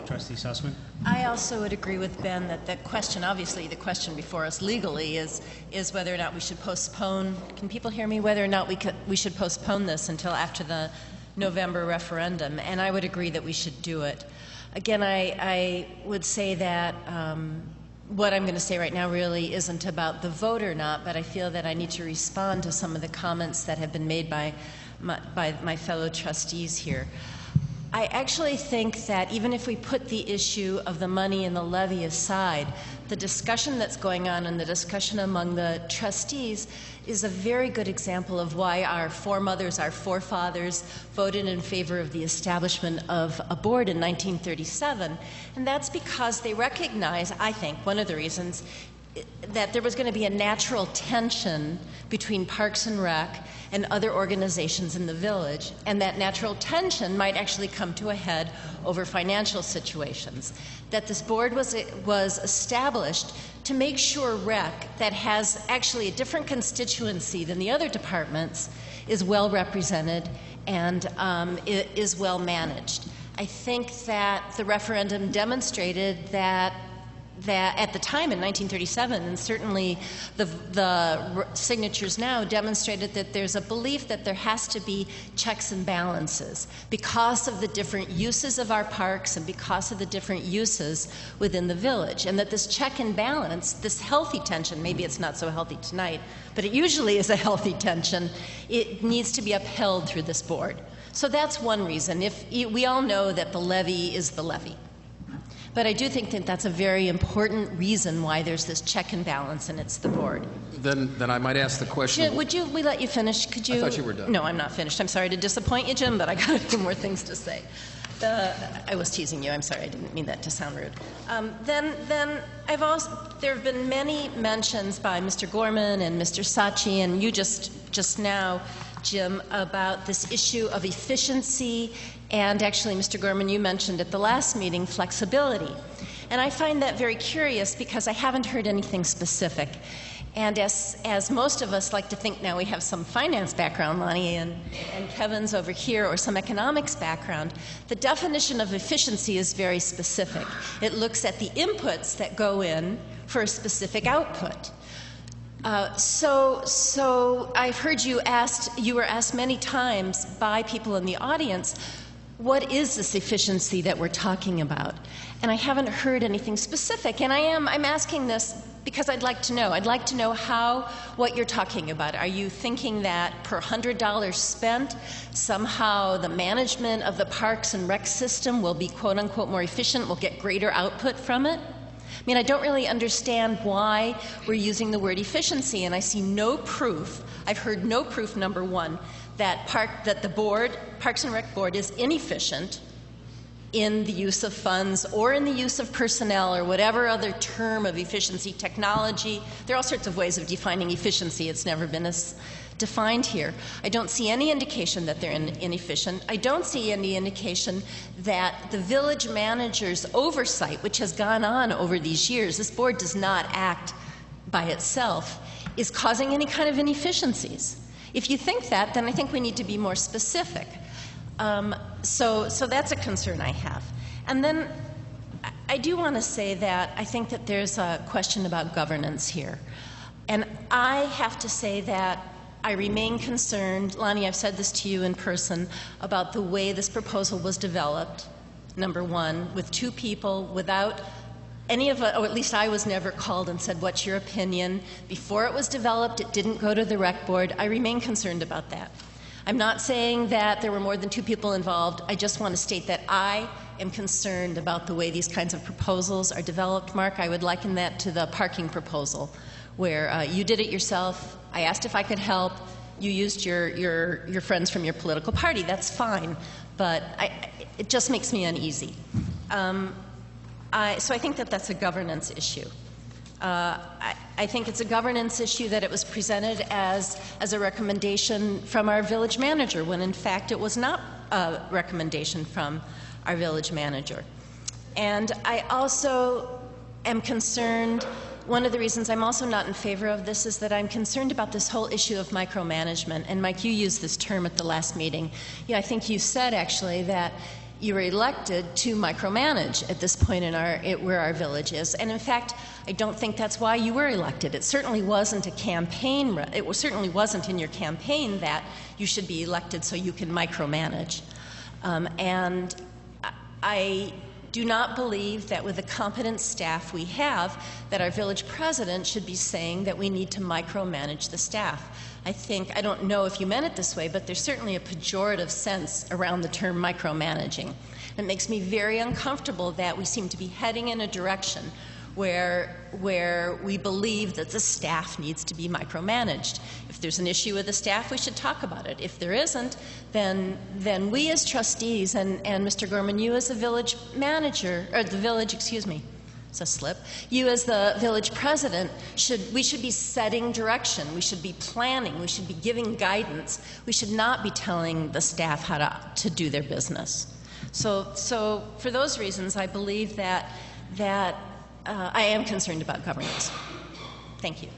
Trustee Sussman. I also would agree with Ben that the question, obviously the question before us legally is whether or not we should postpone, can people hear me, whether or not we should postpone this until after the November referendum, and I would agree that we should do it. Again, I would say that what I'm going to say right now really isn't about the vote or not, but I feel that I need to respond to some of the comments that have been made by my fellow trustees here. I actually think that even if we put the issue of the money and the levy aside, the discussion that's going on and the discussion among the trustees is a very good example of why our foremothers, our forefathers voted in favor of the establishment of a board in 1937. And that's because they recognize, I think, one of the reasons, that there was going to be a natural tension between Parks and Rec and other organizations in the village, and that natural tension might actually come to a head over financial situations. That this board was established to make sure Rec, that has actually a different constituency than the other departments, is well represented and is well managed. I think that the referendum demonstrated that at the time in 1937, and certainly the signatures now demonstrated that there's a belief that there has to be checks and balances because of the different uses of our parks and because of the different uses within the village, and that this check and balance, this healthy tension, maybe it's not so healthy tonight, but it usually is a healthy tension, it needs to be upheld through this board. So that's one reason. We all know that the levy is the levy. But I do think that that's a very important reason why there's this check and balance, and it's the board. Then I might ask the question. Jim, we let you finish? Could you? I thought you were done. No, I'm not finished. I'm sorry to disappoint you, Jim, but I got a few more things to say. I was teasing you. I'm sorry. I didn't mean that to sound rude. Then there have been many mentions by Mr. Gorman and Mr. Sacchi, and you just now, Jim, about this issue of efficiency, and actually, Mr. Gorman, you mentioned at the last meeting flexibility. And I find that very curious because I haven't heard anything specific. And as most of us like to think now we have some finance background, Lonnie, and Kevin's over here, or some economics background, the definition of efficiency is very specific. It looks at the inputs that go in for a specific output. So I've heard you were asked many times by people in the audience, what is this efficiency that we're talking about? And I haven't heard anything specific, and I'm asking this because I'd like to know. I'd like to know what you're talking about. Are you thinking that per $100 spent, somehow the management of the Parks and Rec system will be quote unquote more efficient, will get greater output from it? I mean, I don't really understand why we're using the word efficiency, and I see no proof. I've heard no proof, number one, that the Parks and Rec board is inefficient in the use of funds or in the use of personnel or whatever other term of efficiency, technology. There are all sorts of ways of defining efficiency. It's never been as defined here. I don't see any indication that they're inefficient. I don't see any indication that the village manager's oversight, which has gone on over these years, this board does not act by itself, is causing any kind of inefficiencies. If you think that, then I think we need to be more specific. So that's a concern I have. And then I do want to say that I think that there's a question about governance here. And I have to say that I remain concerned, Lonnie, I've said this to you in person, about the way this proposal was developed, number one, with two people, without any of us, or at least I was never called and said, what's your opinion? Before it was developed, it didn't go to the rec board. I remain concerned about that. I'm not saying that there were more than two people involved. I just want to state that I am concerned about the way these kinds of proposals are developed. Mark, I would liken that to the parking proposal, where you did it yourself. I asked if I could help. You used your friends from your political party. That's fine, but it just makes me uneasy. So I think that that's a governance issue. I think it's a governance issue that it was presented as a recommendation from our village manager, when in fact it was not a recommendation from our village manager. And I also am concerned, one of the reasons I'm also not in favor of this is that I'm concerned about this whole issue of micromanagement. And Mike, you used this term at the last meeting. Yeah, I think you said actually that you were elected to micromanage at this point in where our village is. And in fact, I don't think that's why you were elected. It certainly wasn't a campaign, certainly wasn't in your campaign that you should be elected so you can micromanage. And I do not believe that with the competent staff we have, that our village president should be saying that we need to micromanage the staff. I don't know if you meant it this way, but there's certainly a pejorative sense around the term micromanaging. It makes me very uncomfortable that we seem to be heading in a direction where we believe that the staff needs to be micromanaged. If there's an issue with the staff, we should talk about it. If there isn't, then we as trustees and Mr. Gorman, you as the village manager, or the village, excuse me, it's a slip, you as the village president, we should be setting direction. We should be planning. We should be giving guidance. We should not be telling the staff how to do their business. So for those reasons, I believe that I am concerned about governance. Thank you.